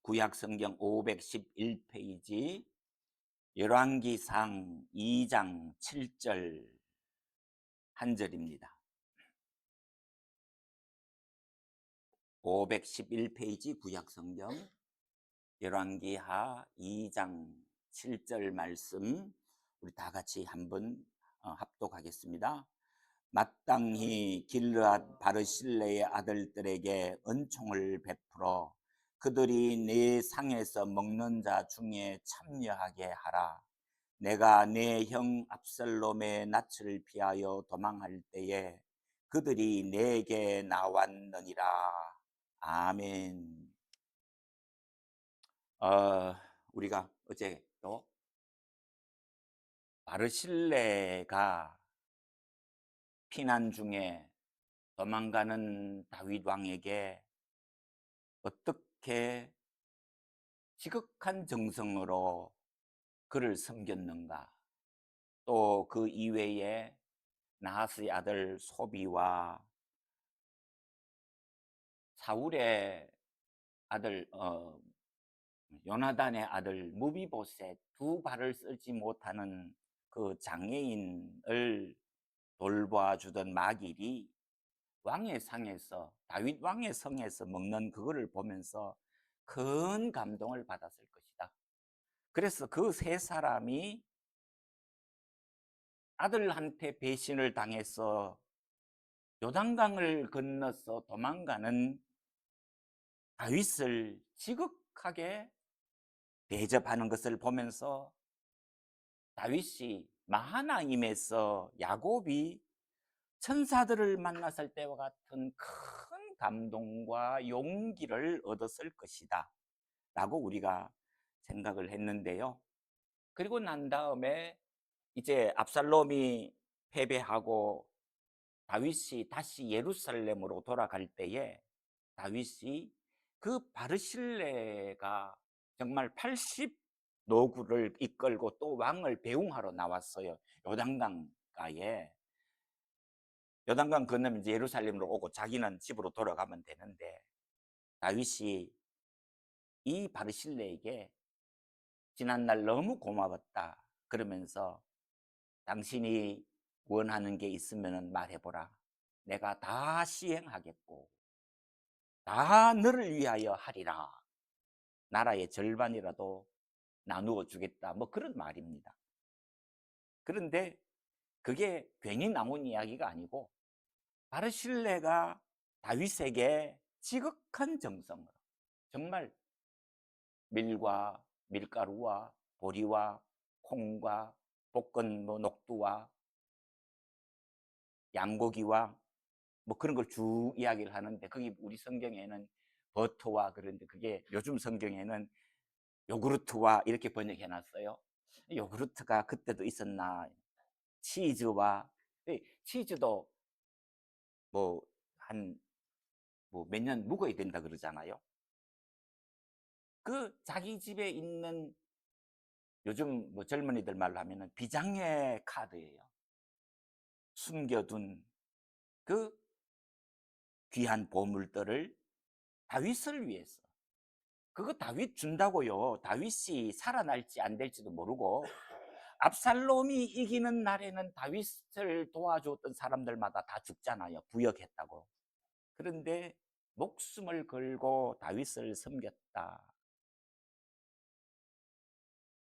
구약성경 511페이지 열왕기상 2장 7절 한 절입니다. 511페이지 구약성경 열왕기하 2장 7절 말씀 우리 다 같이 한번 합독하겠습니다. 마땅히 길르앗 바르실레의 아들들에게 은총을 베풀어 그들이 내 상에서 먹는 자 중에 참여하게 하라. 내가 내 형 압살롬의 낯을 피하여 도망할 때에 그들이 내게 나왔느니라. 아멘. 우리가 어제 또 바르실레가 피난 중에 도망가는 다윗 왕에게 어떻게 지극한 정성으로 그를 섬겼는가, 또 그 이외에 나하스의 아들 소비와 사울의 아들 요나단의 아들 무비보셋 두 발을 쓰지 못하는 그 장애인을 돌봐주던 마길이 왕의 상에서, 다윗 왕의 성에서 먹는 그거를 보면서 큰 감동을 받았을 것이다. 그래서 그 세 사람이 아들한테 배신을 당해서 요단강을 건너서 도망가는 다윗을 지극하게 대접하는 것을 보면서 다윗이 마하나임에서 야곱이 천사들을 만났을 때와 같은 큰 감동과 용기를 얻었을 것이다 라고 우리가 생각을 했는데요. 그리고 난 다음에 이제 압살롬이 패배하고 다윗이 다시 예루살렘으로 돌아갈 때에 다윗이 그 바르실레가 정말 80 노구를 이끌고 또 왕을 배웅하러 나왔어요. 요단강가에. 요단강 건너면 이제 예루살렘으로 오고 자기는 집으로 돌아가면 되는데, 다윗이 이 바르실레에게 지난날 너무 고마웠다 그러면서 당신이 원하는 게 있으면 말해보라. 내가 다 시행하겠고 다 너를 위하여 하리라. 나라의 절반이라도 나누어 주겠다. 뭐 그런 말입니다. 그런데 그게 괜히 나온 이야기가 아니고 바르실레가 다윗에게 지극한 정성으로 정말 밀과 밀가루와 보리와 콩과 볶은 녹두와 양고기와 뭐 그런 걸 쭉 이야기를 하는데, 거기 우리 성경에는 버터와, 그런데 그게 요즘 성경에는 요구르트와 이렇게 번역해 놨어요. 요구르트가 그때도 있었나. 치즈와, 치즈도 뭐 한 뭐 몇 년 묵어야 된다 그러잖아요. 그 자기 집에 있는, 요즘 뭐 젊은이들 말로 하면은 비장의 카드예요. 숨겨둔 그 귀한 보물들을 다윗을 위해서, 그거 다윗 준다고요. 다윗이 살아날지 안 될지도 모르고 압살롬이 이기는 날에는 다윗을 도와줬던 사람들마다 다 죽잖아요. 부역했다고. 그런데 목숨을 걸고 다윗을 섬겼다.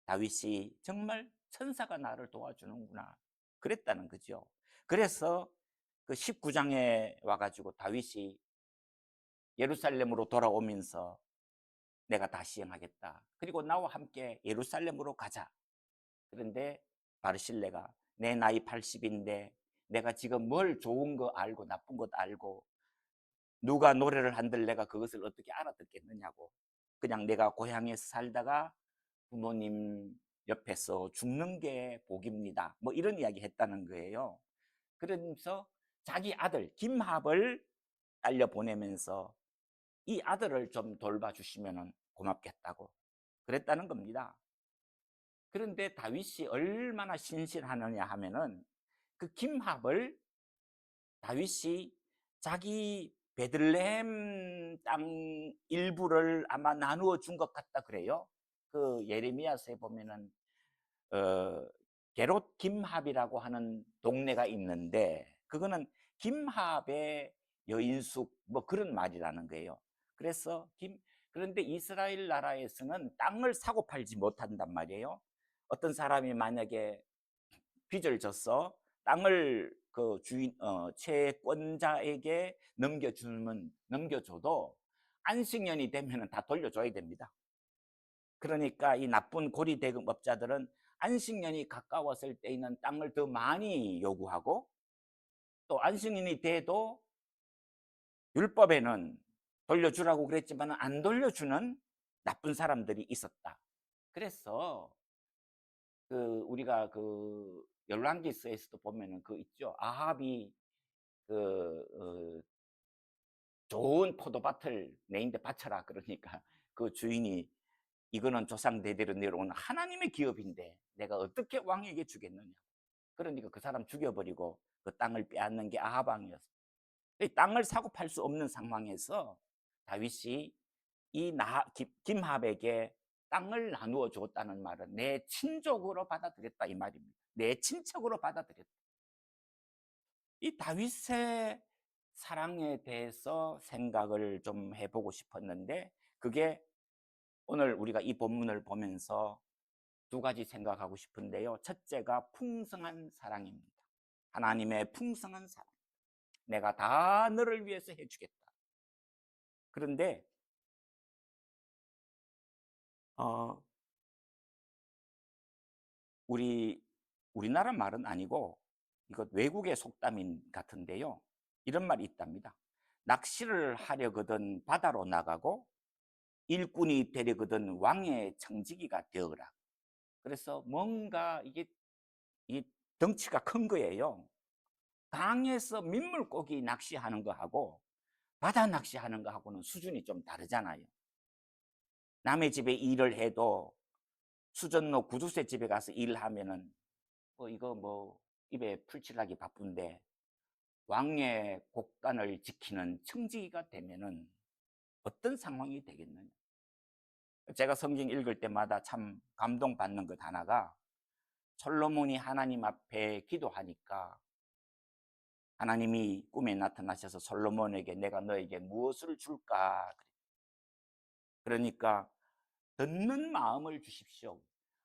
다윗이 정말 천사가 나를 도와주는구나 그랬다는 거죠. 그래서 그 19장에 와가지고 다윗이 예루살렘으로 돌아오면서 내가 다 시행하겠다. 그리고 나와 함께 예루살렘으로 가자. 그런데 바르실레가 내 나이 80인데 내가 지금 뭘 좋은 거 알고 나쁜 것 알고 누가 노래를 한들 내가 그것을 어떻게 알아듣겠느냐고, 그냥 내가 고향에서 살다가 부모님 옆에서 죽는 게 복입니다. 뭐 이런 이야기 했다는 거예요. 그러면서 자기 아들 김합을 딸려 보내면서 이 아들을 좀 돌봐주시면 고맙겠다고 그랬다는 겁니다. 그런데 다윗이 얼마나 신실하느냐 하면은 그 김합을 다윗이 자기 베들레헴 땅 일부를 아마 나누어 준 것 같다 그래요. 그 예레미야서에 보면은 어 게롯 김합이라고 하는 동네가 있는데, 그거는 김합의 여인숙 뭐 그런 말이라는 거예요. 그래서 그런데 이스라엘 나라에서는 땅을 사고 팔지 못한단 말이에요. 어떤 사람이 만약에 빚을 져서 땅을 그 주인 채권자에게 넘겨줘도 안식년이 되면은 다 돌려줘야 됩니다. 그러니까 이 나쁜 고리 대금업자들은 안식년이 가까웠을 때에는 땅을 더 많이 요구하고, 또 안식년이 돼도 율법에는 돌려주라고 그랬지만 안 돌려주는 나쁜 사람들이 있었다. 그래서 우리가 열왕기서에서도 보면은 있죠. 아합이 좋은 포도밭을 내인데 바쳐라 그러니까 그 주인이 이거는 조상 대대로 내려온 하나님의 기업인데 내가 어떻게 왕에게 주겠느냐. 그러니까 그 사람 죽여버리고 그 땅을 빼앗는 게 아합 왕이었어요. 땅을 사고 팔 수 없는 상황에서 다윗이 김합에게 땅을 나누어 줬다는 말은 내 친족으로 받아들였다 이 말입니다. 내 친척으로 받아들였다. 이 다윗의 사랑에 대해서 생각을 좀 해보고 싶었는데, 그게 오늘 우리가 이 본문을 보면서 두 가지 생각하고 싶은데요. 첫째가 풍성한 사랑입니다. 하나님의 풍성한 사랑. 내가 다 너를 위해서 해주겠다. 그런데 어, 우리나라 말은 아니고 이것 외국의 속담인 같은데요. 이런 말이 있답니다. 낚시를 하려거든 바다로 나가고 일꾼이 되려거든 왕의 청지기가 되어라. 그래서 뭔가 이게 이 덩치가 큰 거예요. 강에서 민물고기 낚시하는 거하고 바다 낚시하는 거하고는 수준이 좀 다르잖아요. 남의 집에 일을 해도 수전로 구두쇠 집에 가서 일하면은 이거 입에 풀칠하기 바쁜데 왕의 곡간을 지키는 청지기가 되면은 어떤 상황이 되겠느냐. 제가 성경 읽을 때마다 참 감동받는 것 하나가, 솔로몬이 하나님 앞에 기도하니까 하나님이 꿈에 나타나셔서 솔로몬에게 내가 너에게 무엇을 줄까? 그러니까 듣는 마음을 주십시오.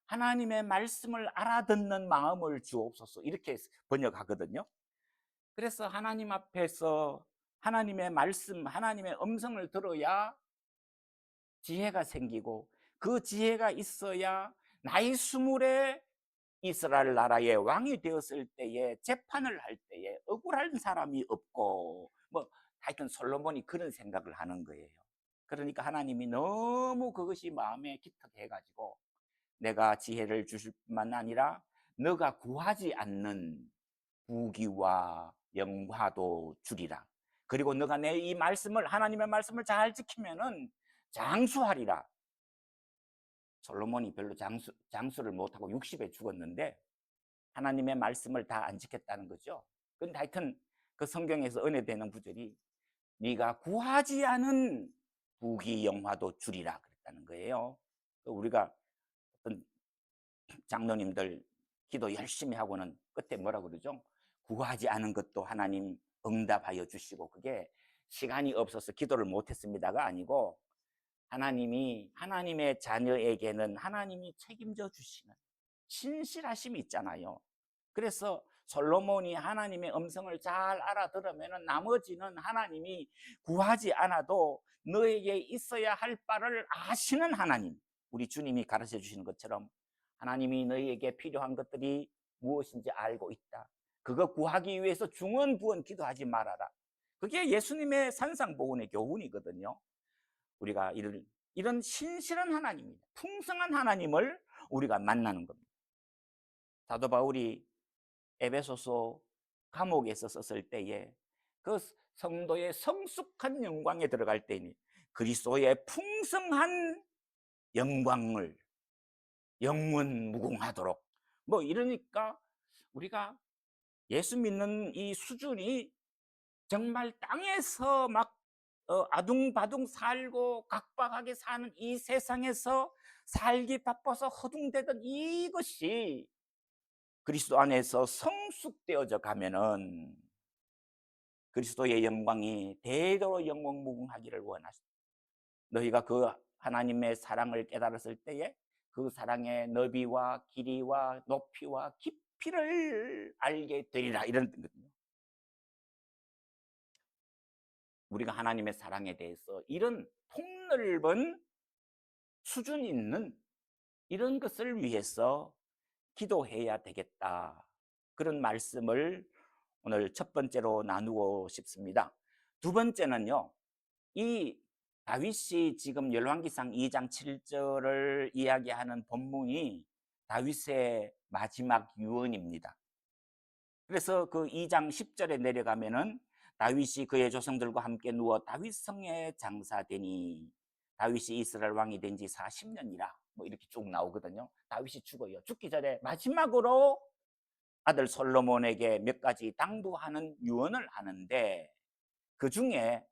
하나님의 말씀을 알아듣는 마음을 주옵소서. 이렇게 번역하거든요. 그래서 하나님 앞에서 하나님의 말씀, 하나님의 음성을 들어야 지혜가 생기고, 그 지혜가 있어야 나이 스물에 이스라엘 나라의 왕이 되었을 때에 재판을 할 때에 억울한 사람이 없고, 하여튼 솔로몬이 그런 생각을 하는 거예요. 그러니까 하나님이 너무 그것이 마음에 기특해 가지고 내가 지혜를 주실 뿐만 아니라 너가 구하지 않는 부귀와 영화도 주리라. 그리고 너가 내 이 말씀을, 하나님의 말씀을 잘 지키면은 장수하리라. 솔로몬이 별로 장수를 못하고 60에 죽었는데 하나님의 말씀을 다 안 지켰다는 거죠. 근데 하여튼 그 성경에서 은혜되는 구절이 네가 구하지 않은 부귀 영화도 주리라 그랬다는 거예요. 우리가 어떤 장로님들 기도 열심히 하고는 끝에 뭐라 그러죠? 구하지 않은 것도 하나님 응답하여 주시고, 그게 시간이 없어서 기도를 못했습니다가 아니고 하나님이 하나님의 자녀에게는 하나님이 책임져 주시는 신실하심이 있잖아요. 그래서 솔로몬이 하나님의 음성을 잘 알아들으면 나머지는 하나님이 구하지 않아도 너에게 있어야 할 바를 아시는 하나님, 우리 주님이 가르쳐 주시는 것처럼 하나님이 너희에게 필요한 것들이 무엇인지 알고 있다. 그거 구하기 위해서 중언부언 기도하지 말아라. 그게 예수님의 산상보훈의 교훈이거든요. 우리가 이런 신실한 하나님입니다. 풍성한 하나님을 우리가 만나는 겁니다. 사도 바울이 에베소서 감옥에서 썼을 때에 그 성도의 성숙한 영광에 들어갈 때니 그리스도의 풍성한 영광을 영원 무궁하도록 이러니까 우리가 예수 믿는 이 수준이 정말 땅에서 막 아둥바둥 살고 각박하게 사는 이 세상에서 살기 바빠서 허둥대던 이것이 그리스도 안에서 성숙되어져 가면은 그리스도의 영광이 대대로 영광무궁하기를 원하십니다. 너희가 그 하나님의 사랑을 깨달았을 때에 그 사랑의 너비와 길이와 높이와 깊이를 알게 되리라, 이런 뜻거든요. 우리가 하나님의 사랑에 대해서 이런 폭넓은 수준 있는 이런 것을 위해서 기도해야 되겠다, 그런 말씀을 오늘 첫 번째로 나누고 싶습니다. 두 번째는요, 이 다윗이 지금 열왕기상 2장 7절을 이야기하는 본문이 다윗의 마지막 유언입니다. 그래서 그 2장 10절에 내려가면은 다윗이 그의 조상들과 함께 누워 다윗 성에 장사되니 다윗이 이스라엘 왕이 된 지 40년이라 뭐 이렇게 쭉 나오거든요. 다윗이 죽어요. 죽기 전에 마지막으로 아들 솔로몬에게 몇 가지 당부하는 유언을 하는데, 그 중에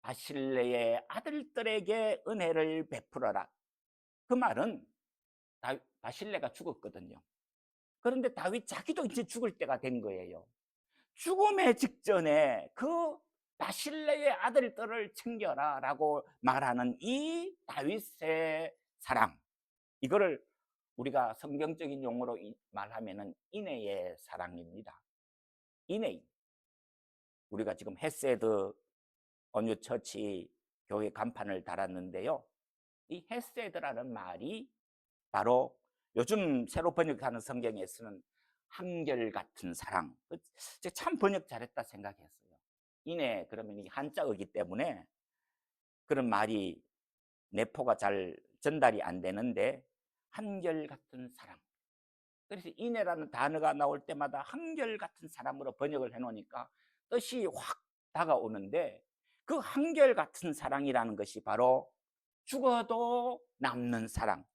바실레의 아들들에게 은혜를 베풀어라, 그 말은 바실레가 죽었거든요. 그런데 다윗 자기도 이제 죽을 때가 된 거예요. 죽음의 직전에 그 바실레의 아들들을 챙겨라 라고 말하는 이 다윗의 사랑, 이거를 우리가 성경적인 용어로 말하면은 인애의 사랑입니다. 인애. 우리가 지금 헤세드 언유 처치 교회 간판을 달았는데요, 이 헤세드라는 말이 바로 요즘 새로 번역하는 성경에 쓰는 한결같은 사랑. 참 번역 잘했다 생각했어요. 인애 그러면 이 한자어기 때문에 그런 말이 내포가 잘 전달이 안 되는데, 한결같은 사랑. 그래서 인애라는 단어가 나올 때마다 한결같은 사랑으로 번역을 해놓으니까 뜻이 확 다가오는데, 그 한결같은 사랑이라는 것이 바로 죽어도 남는 사랑,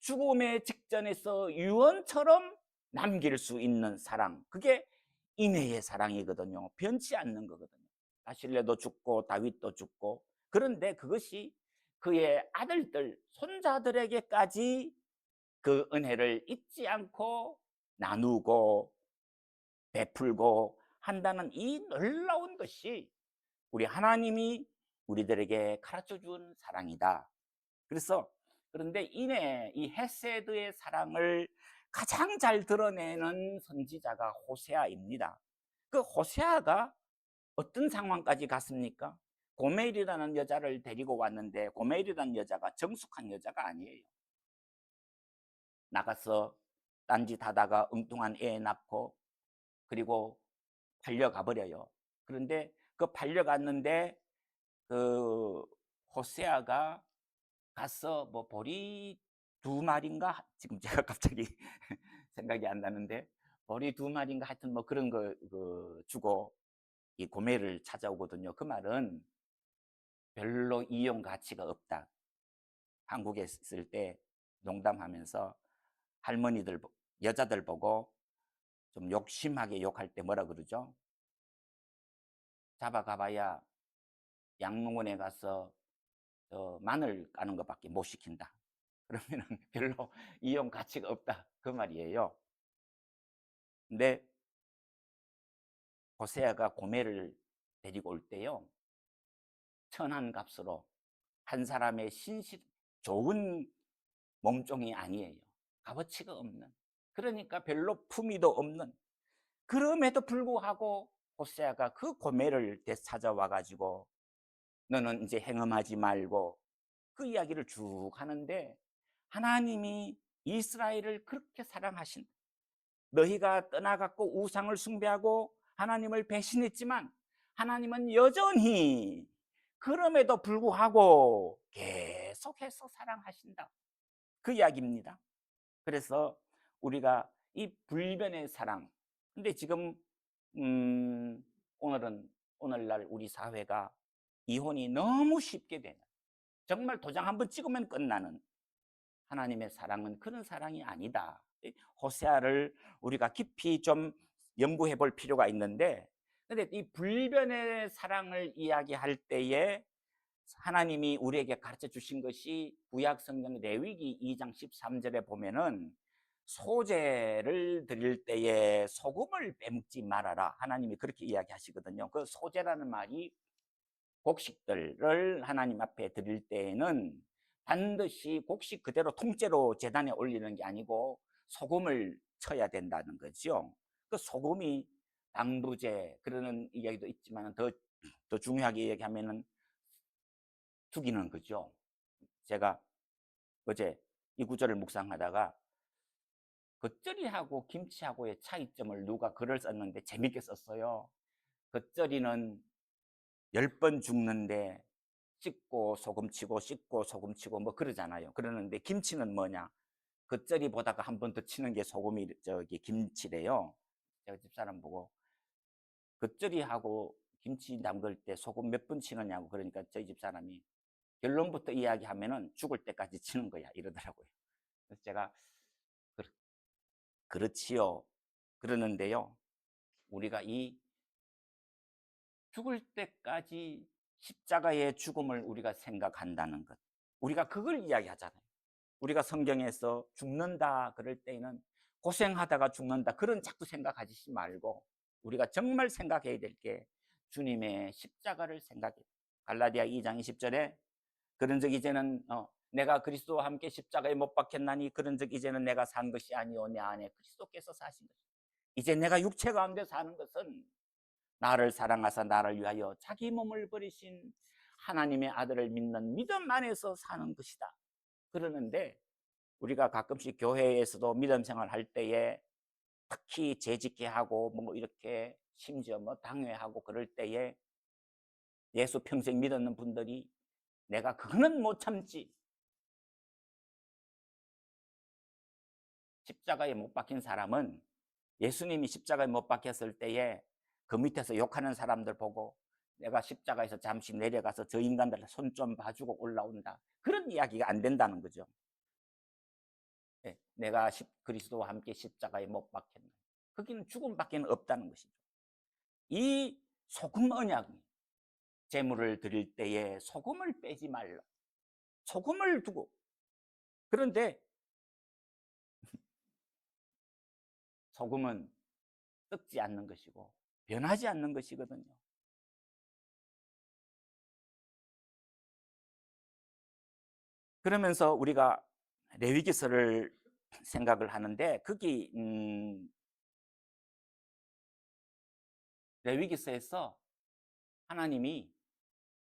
죽음의 직전에서 유언처럼 남길 수 있는 사랑, 그게 인애의 사랑이거든요. 변치 않는 거거든요. 바실레도 죽고 다윗도 죽고, 그런데 그것이 그의 아들들, 손자들에게까지 그 은혜를 잊지 않고 나누고 베풀고 한다는 이 놀라운 것이 우리 하나님이 우리들에게 가르쳐 준 사랑이다. 그래서 그런데 이 헤세드의 사랑을 가장 잘 드러내는 선지자가 호세아입니다. 그 호세아가 어떤 상황까지 갔습니까? 고멜이라는 여자를 데리고 왔는데, 고멜이라는 여자가 정숙한 여자가 아니에요. 나가서 딴짓 하다가 엉뚱한 애 낳고 그리고 팔려가 버려요. 그런데 그 팔려갔는데 그 호세아가 가서 뭐 보리 두 마리인가, 지금 제가 갑자기 생각이 안 나는데, 보리 두 마리인가 하여튼 뭐 그런 거 주고 이 고멜을 찾아오거든요. 그 말은 별로 이용 가치가 없다. 한국에 있을 때 농담하면서 할머니들, 여자들 보고 좀 욕심하게 욕할 때 뭐라 그러죠? 잡아가봐야 양농원에 가서 마늘 까는 것밖에 못 시킨다. 그러면은 별로 이용 가치가 없다, 그 말이에요. 근데 호세아가 고멜을 데리고 올 때요, 천한 값으로 한 사람의 좋은 몸종이 아니에요. 값어치가 없는. 그러니까 별로 품위도 없는. 그럼에도 불구하고 호세아가 그 고멜을 되찾아와 가지고 너는 이제 행음하지 말고 그 이야기를 쭉 하는데, 하나님이 이스라엘을 그렇게 사랑하신, 너희가 떠나갖고 우상을 숭배하고 하나님을 배신했지만 하나님은 여전히 그럼에도 불구하고 계속해서 사랑하신다, 그 이야기입니다. 그래서 우리가 이 불변의 사랑, 근데 지금 오늘날 우리 사회가 이혼이 너무 쉽게 되는, 정말 도장 한번 찍으면 끝나는, 하나님의 사랑은 그런 사랑이 아니다. 호세아를 우리가 깊이 좀 연구해 볼 필요가 있는데, 근데 이 불변의 사랑을 이야기할 때에 하나님이 우리에게 가르쳐 주신 것이 구약 성경 레위기 2장 13절에 보면은 소제를 드릴 때에 소금을 빼먹지 말아라. 하나님이 그렇게 이야기하시거든요. 그 소제라는 말이 곡식들을 하나님 앞에 드릴 때에는 반드시 곡식 그대로 통째로 제단에 올리는 게 아니고 소금을 쳐야 된다는 거죠. 그 소금이 방부제 그러는 이야기도 있지만 더 중요하게 얘기하면은 죽이는 거죠. 제가 어제 이 구절을 묵상하다가 겉절이하고 김치하고의 차이점을 누가 글을 썼는데 재밌게 썼어요. 겉절이는 10번 죽는데 씻고 소금 치고 씻고 소금 치고 뭐 그러잖아요. 그러는데 김치는 뭐냐? 겉절이 보다가 한 번 더 치는 게 소금이 저기 김치래요. 제가 집사람 보고 겉절이하고 김치 담글 때 소금 몇 번 치느냐고 그러니까 저희 집사람이 결론부터 이야기하면은 죽을 때까지 치는 거야 이러더라고요. 그래서 제가 그렇지요. 그러는데요. 우리가 이 죽을 때까지 십자가의 죽음을 우리가 생각한다는 것. 우리가 그걸 이야기하잖아요. 우리가 성경에서 죽는다 그럴 때에는 고생하다가 죽는다 그런 자꾸 생각하지 말고 우리가 정말 생각해야 될 게 주님의 십자가를 생각해. 갈라디아 2장 20절에 그런 적 이제는 내가 그리스도와 함께 십자가에 못 박혔나니 그런 적 이제는 내가 산 것이 아니오 내 안에 그리스도께서 사신 것이다. 이제 내가 육체 가운데 사는 것은 나를 사랑하사 나를 위하여 자기 몸을 버리신 하나님의 아들을 믿는 믿음 안에서 사는 것이다. 그러는데 우리가 가끔씩 교회에서도 믿음 생활할 때에 특히 재직해 하고 뭐 이렇게 심지어 뭐 당회하고 그럴 때에 예수 평생 믿었는 분들이 내가 그거는 못 참지. 십자가에 못 박힌 사람은 예수님이 십자가에 못 박혔을 때에 그 밑에서 욕하는 사람들 보고 내가 십자가에서 잠시 내려가서 저 인간들 손 좀 봐주고 올라온다. 그런 이야기가 안 된다는 거죠. 네, 내가 그리스도와 함께 십자가에 못 박혔나. 거기는 죽음밖에 없다는 것이죠. 이 소금 언약이 제물을 드릴 때에 소금을 빼지 말라. 소금을 두고. 그런데 소금은 썩지 않는 것이고 변하지 않는 것이거든요. 그러면서 우리가 레위기서를 생각을 하는데 거기 레위기서에서 하나님이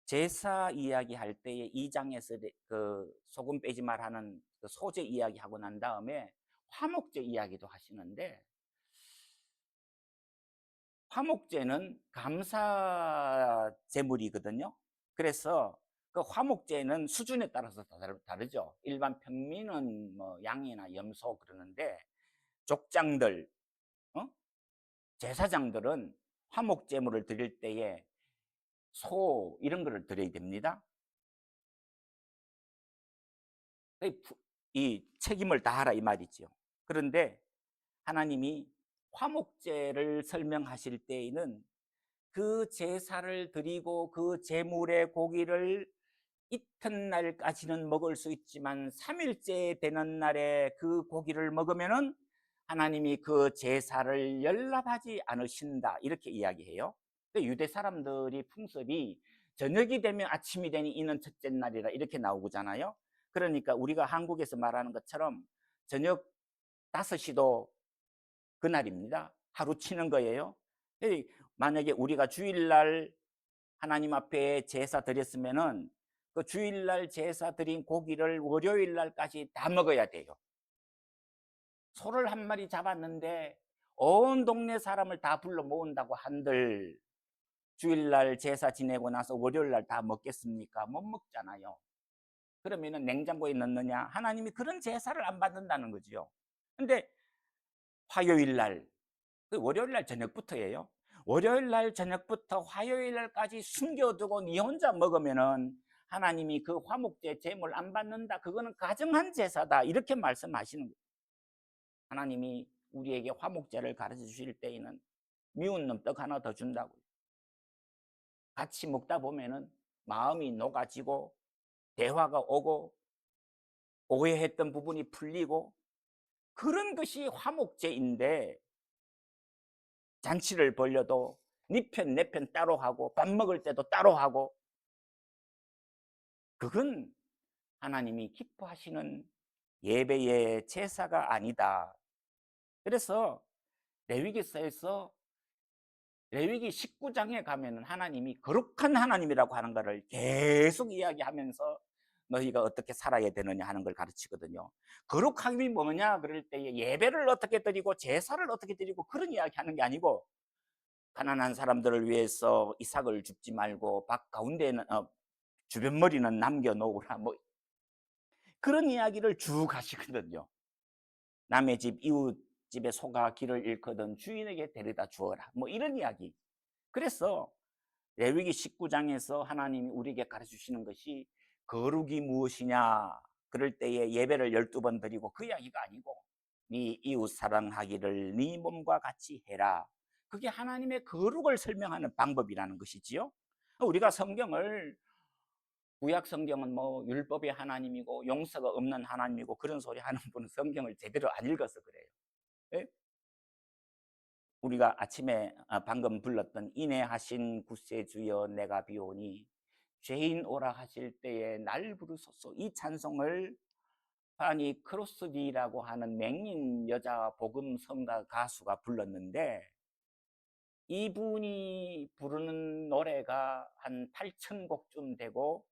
제사 이야기할 때에 2장에서 그 소금 빼지 말하는 그 소제 이야기하고 난 다음에 화목제 이야기도 하시는데 화목제는 감사 제물이거든요. 그래서 그 화목제는 수준에 따라서 다르죠. 일반 평민은 뭐 양이나 염소 그러는데 족장들, 어? 제사장들은 화목제물을 드릴 때에 소 이런 거를 드려야 됩니다. 이 책임을 다하라 이 말이죠. 그런데 하나님이 화목제를 설명하실 때에는 그 제사를 드리고 그 제물의 고기를 이튿날까지는 먹을 수 있지만 3일째 되는 날에 그 고기를 먹으면은 하나님이 그 제사를 연락하지 않으신다 이렇게 이야기해요. 유대 사람들이 풍습이 저녁이 되면 아침이 되니 이는 첫째 날이라 이렇게 나오잖아요. 그러니까 우리가 한국에서 말하는 것처럼 저녁 5시도 그날입니다. 하루 치는 거예요. 만약에 우리가 주일날 하나님 앞에 제사 드렸으면은 그 주일날 제사 드린 고기를 월요일날까지 다 먹어야 돼요. 소를 한 마리 잡았는데 온 동네 사람을 다 불러 모은다고 한들 주일날 제사 지내고 나서 월요일날 다 먹겠습니까? 못 먹잖아요. 그러면은 냉장고에 넣느냐? 하나님이 그런 제사를 안 받는다는 거죠. 근데 화요일날, 그 월요일날 저녁부터예요. 월요일날 저녁부터 화요일날까지 숨겨두고 니 혼자 먹으면은 하나님이 그 화목제 제물 안 받는다. 그거는 가정한 제사다. 이렇게 말씀하시는 거예요. 하나님이 우리에게 화목제를 가르쳐 주실 때에는 미운 놈 떡 하나 더 준다고요. 같이 먹다 보면은 마음이 녹아지고 대화가 오고 오해했던 부분이 풀리고 그런 것이 화목제인데 잔치를 벌려도 네 편 내 편 따로 하고 밥 먹을 때도 따로 하고 그건 하나님이 기뻐하시는 예배의 제사가 아니다. 그래서 레위기서에서 레위기 19장에 가면은 하나님이 거룩한 하나님이라고 하는 것을 계속 이야기하면서 너희가 어떻게 살아야 되느냐 하는 걸 가르치거든요. 거룩함이 뭐냐 그럴 때에 예배를 어떻게 드리고 제사를 어떻게 드리고 그런 이야기하는 게 아니고 가난한 사람들을 위해서 이삭을 줍지 말고 밭 가운데는 주변 머리는 남겨놓으라 뭐 그런 이야기를 쭉 하시거든요. 남의 집 이웃 집에 소가 길을 잃거든 주인에게 데려다 주어라 뭐 이런 이야기. 그래서 레위기 19장에서 하나님이 우리에게 가르쳐 주시는 것이 거룩이 무엇이냐 그럴 때에 예배를 12번 드리고 그 이야기가 아니고 네 이웃 사랑하기를 네 몸과 같이 해라. 그게 하나님의 거룩을 설명하는 방법이라는 것이지요. 우리가 성경을 구약 성경은 뭐 율법의 하나님이고 용서가 없는 하나님이고 그런 소리 하는 분은 성경을 제대로 안 읽어서 그래요. 예? 우리가 아침에 방금 불렀던 인애하신 구세주여 내가 비오니 죄인 오라 하실 때에 날 부르소서 이 찬송을 파니 크로스비라고 하는 맹인 여자 복음 성가 가수가 불렀는데 이분이 부르는 노래가 한 8천 곡쯤 되고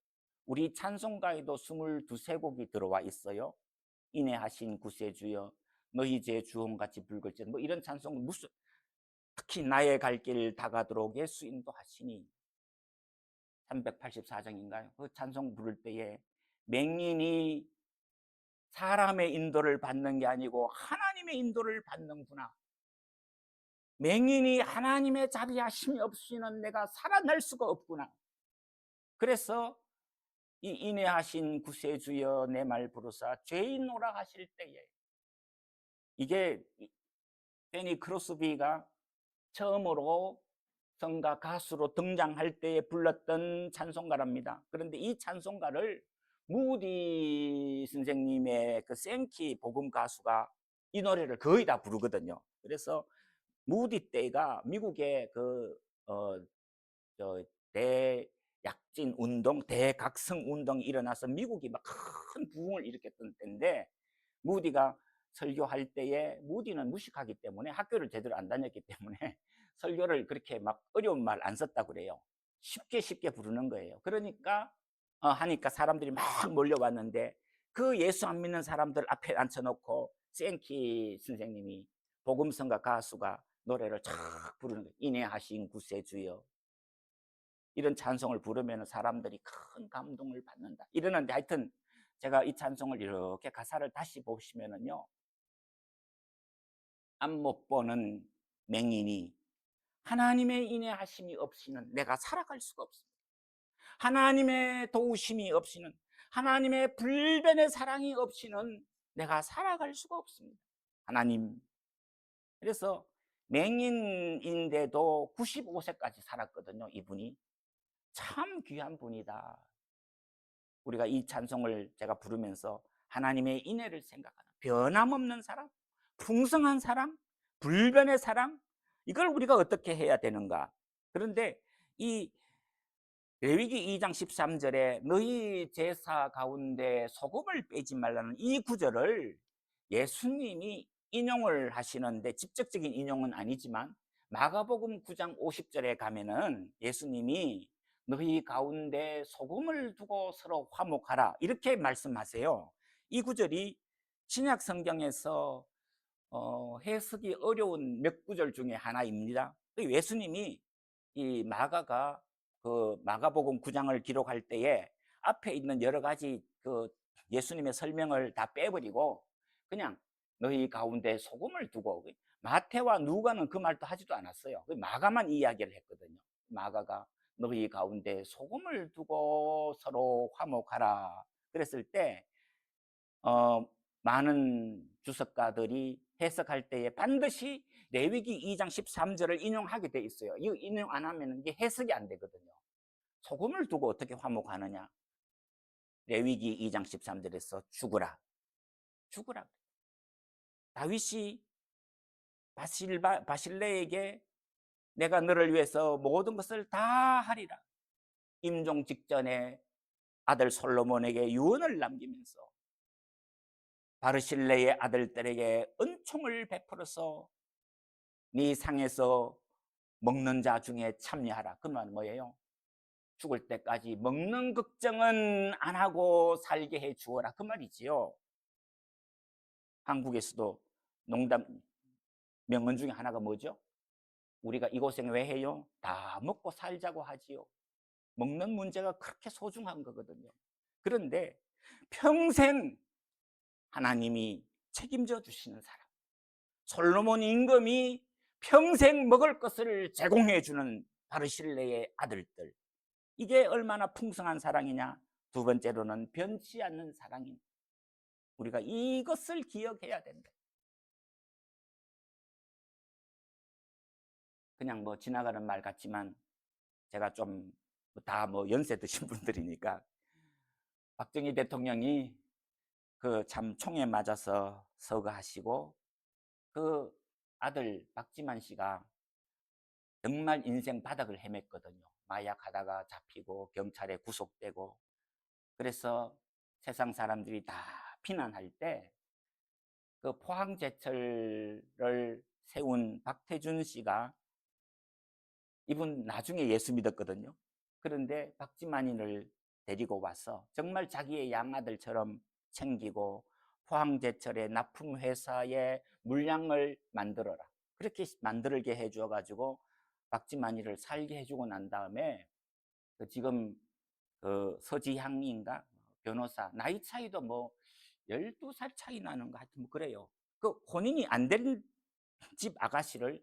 우리 찬송가에도 22, 곡이 들어와 있어요. 인애하신 구세주여 너희 제 주홍같이 붉을지 뭐 이런 찬송 무슨 특히 나의 갈 길 다가도록 예수 인도하시니 384장인가요? 그 찬송 부를 때에 맹인이 사람의 인도를 받는 게 아니고 하나님의 인도를 받는구나. 맹인이 하나님의 자비하심이 없이는 내가 살아날 수가 없구나. 그래서 이 인애하신 구세주여 내 말 부르사 죄인 오라 하실 때에 이게 데니 크로스비가 처음으로 성가 가수로 등장할 때에 불렀던 찬송가랍니다. 그런데 이 찬송가를 무디 선생님의 그 생키 복음 가수가 이 노래를 거의 다 부르거든요. 그래서 무디 때가 미국의 저 대약진 운동, 대각성 운동이 일어나서 미국이 막 큰 부흥을 일으켰던 때인데 무디가 설교할 때에 무디는 무식하기 때문에 학교를 제대로 안 다녔기 때문에 설교를 그렇게 막 어려운 말 안 썼다고 그래요. 쉽게 부르는 거예요. 그러니까 하니까 사람들이 막 몰려왔는데 그 예수 안 믿는 사람들 앞에 앉혀놓고 생키 선생님이 복음성가 가수가 노래를 쫙 부르는 거예요. 인애하신 구세주여 이런 찬송을 부르면 사람들이 큰 감동을 받는다 이러는데 하여튼 제가 이 찬송을 이렇게 가사를 다시 보시면은요 앞 못 보는 맹인이 하나님의 인애하심이 없이는 내가 살아갈 수가 없습니다. 하나님의 도우심이 없이는 하나님의 불변의 사랑이 없이는 내가 살아갈 수가 없습니다. 하나님 그래서 맹인인데도 95세까지 살았거든요. 이분이 참 귀한 분이다. 우리가 이 찬송을 제가 부르면서 하나님의 인애를 생각하는 변함없는 사람, 풍성한 사람, 불변의 사랑 이걸 우리가 어떻게 해야 되는가? 그런데 이 레위기 2장 13절에 너희 제사 가운데 소금을 빼지 말라는 이 구절을 예수님이 인용을 하시는데 직접적인 인용은 아니지만 마가복음 9장 50절에 가면은 예수님이 너희 가운데 소금을 두고 서로 화목하라 이렇게 말씀하세요. 이 구절이 신약 성경에서 해석이 어려운 몇 구절 중에 하나입니다. 예수님이 이 마가가 그 마가복음 9장을 기록할 때에 앞에 있는 여러 가지 그 예수님의 설명을 다 빼버리고 그냥 너희 가운데 소금을 두고 마태와 누가는 그 말도 하지도 않았어요. 마가만 이야기를 했거든요. 마가가 너희 가운데 소금을 두고 서로 화목하라 그랬을 때 많은 주석가들이 해석할 때에 반드시 레위기 2장 13절을 인용하게 돼 있어요. 이거 인용 안 하면 이게 해석이 안 되거든요. 소금을 두고 어떻게 화목하느냐? 레위기 2장 13절에서 죽으라. 죽으라. 다윗이 바실레에게 내가 너를 위해서 모든 것을 다 하리라. 임종 직전에 아들 솔로몬에게 유언을 남기면서 바르실레의 아들들에게 은총을 베풀어서 네 상에서 먹는 자 중에 참여하라. 그 말은 뭐예요? 죽을 때까지 먹는 걱정은 안 하고 살게 해 주어라. 그 말이지요. 한국에서도 농담 명언 중에 하나가 뭐죠? 우리가 이 고생 왜 해요? 다 먹고 살자고 하지요. 먹는 문제가 그렇게 소중한 거거든요. 그런데 평생 하나님이 책임져 주시는 사람, 솔로몬 임금이 평생 먹을 것을 제공해 주는 바르실레의 아들들, 이게 얼마나 풍성한 사랑이냐. 두 번째로는 변치 않는 사랑입니다. 우리가 이것을 기억해야 된다. 그냥 뭐 지나가는 말 같지만 제가 좀 다 뭐 연세 드신 분들이니까 박정희 대통령이 그 참 총에 맞아서 서거하시고 그 아들 박지만 씨가 정말 인생 바닥을 헤맸거든요. 마약하다가 잡히고 경찰에 구속되고. 그래서 세상 사람들이 다 비난할 때 그 포항제철을 세운 박태준 씨가, 이분 나중에 예수 믿었거든요. 그런데 박지만이를 데리고 와서 정말 자기의 양아들처럼 챙기고 포항제철의 납품회사의 물량을 만들어라. 그렇게 만들게 해줘 가지고 박지만이를 살게 해주고 난 다음에 그 지금 그 서지향인가 변호사, 나이 차이도 뭐 12살 차이 나는 거 하여튼 뭐 그래요. 그 혼인이 안 된 집 아가씨를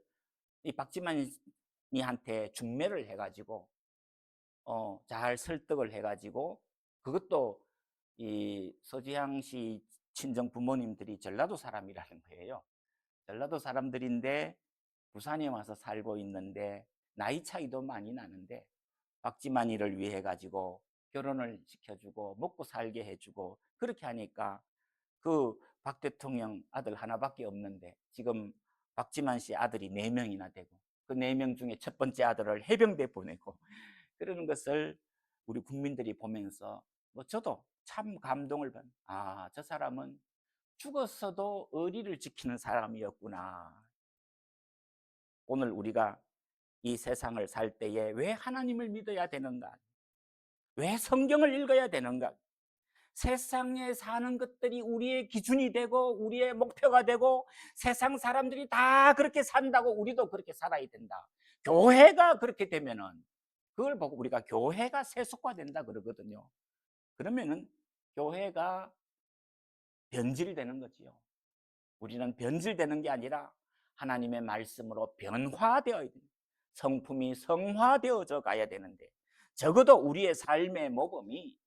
이 박지만이한테 중매를 해가지고 잘 설득을 해가지고, 그것도 이 서지향 씨 친정 부모님들이 전라도 사람이라는 거예요. 전라도 사람들인데 부산에 와서 살고 있는데 나이 차이도 많이 나는데 박지만이를 위해 가지고 결혼을 시켜주고 먹고 살게 해주고 그렇게 하니까 그 박 대통령 아들 하나밖에 없는데 지금 박지만 씨 아들이 4명이나 되고 그 4명 중에 첫 번째 아들을 해병대 보내고 그러는 것을 우리 국민들이 보면서 뭐 저도 참 감동을 받는, 아, 저 사람은 죽었어도 의리를 지키는 사람이었구나. 오늘 우리가 이 세상을 살 때에 왜 하나님을 믿어야 되는가? 왜 성경을 읽어야 되는가? 세상에 사는 것들이 우리의 기준이 되고 우리의 목표가 되고 세상 사람들이 다 그렇게 산다고 우리도 그렇게 살아야 된다. 교회가 그렇게 되면은 그걸 보고 우리가 교회가 세속화된다 그러거든요. 그러면은 교회가 변질되는 거지요. 우리는 변질되는 게 아니라 하나님의 말씀으로 변화되어야 됩니다. 성품이 성화되어져 가야 되는데 적어도 우리의 삶의 모범이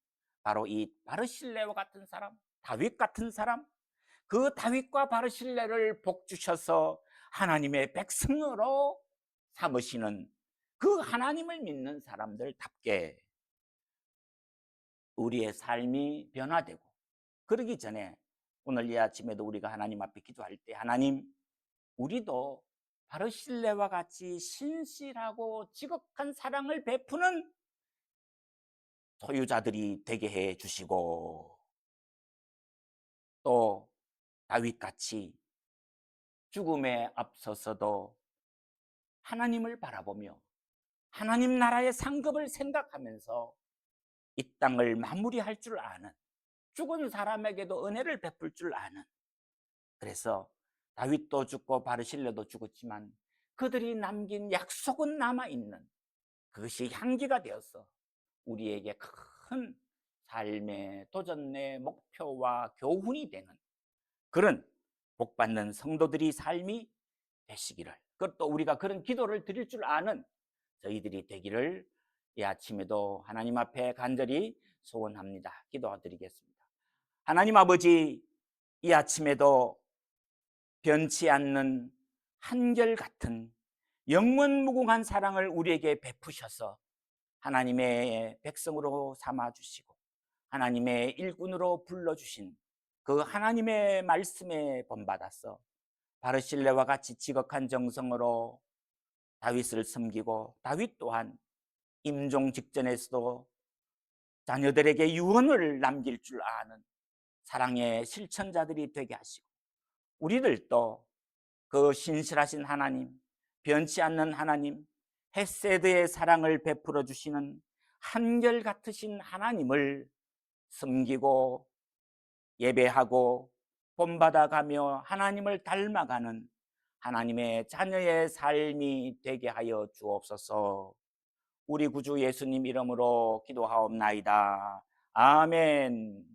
바로 이 바르실레와 같은 사람, 다윗 같은 사람, 그 다윗과 바르실레를 복 주셔서 하나님의 백성으로 삼으시는 그 하나님을 믿는 사람들답게 우리의 삶이 변화되고, 그러기 전에 오늘 이 아침에도 우리가 하나님 앞에 기도할 때 하나님, 우리도 바르실레와 같이 신실하고 지극한 사랑을 베푸는 소유자들이 되게 해 주시고, 또 다윗같이 죽음에 앞서서도 하나님을 바라보며 하나님 나라의 상급을 생각하면서 이 땅을 마무리할 줄 아는, 죽은 사람에게도 은혜를 베풀 줄 아는, 그래서 다윗도 죽고 바르실레도 죽었지만 그들이 남긴 약속은 남아있는, 그것이 향기가 되어서 우리에게 큰 삶의 도전의 목표와 교훈이 되는 그런 복받는 성도들이 삶이 되시기를, 그것도 우리가 그런 기도를 드릴 줄 아는 저희들이 되기를 이 아침에도 하나님 앞에 간절히 소원합니다. 기도드리겠습니다. 하나님 아버지, 이 아침에도 변치 않는 한결같은 영원무궁한 사랑을 우리에게 베푸셔서 하나님의 백성으로 삼아주시고 하나님의 일꾼으로 불러주신 그 하나님의 말씀에 본받아서 바르실레와 같이 지극한 정성으로 다윗을 섬기고, 다윗 또한 임종 직전에서도 자녀들에게 유언을 남길 줄 아는 사랑의 실천자들이 되게 하시고, 우리들도 그 신실하신 하나님, 변치 않는 하나님, 헤세드의 사랑을 베풀어 주시는 한결같으신 하나님을 섬기고 예배하고 본받아가며 하나님을 닮아가는 하나님의 자녀의 삶이 되게 하여 주옵소서. 우리 구주 예수님 이름으로 기도하옵나이다. 아멘.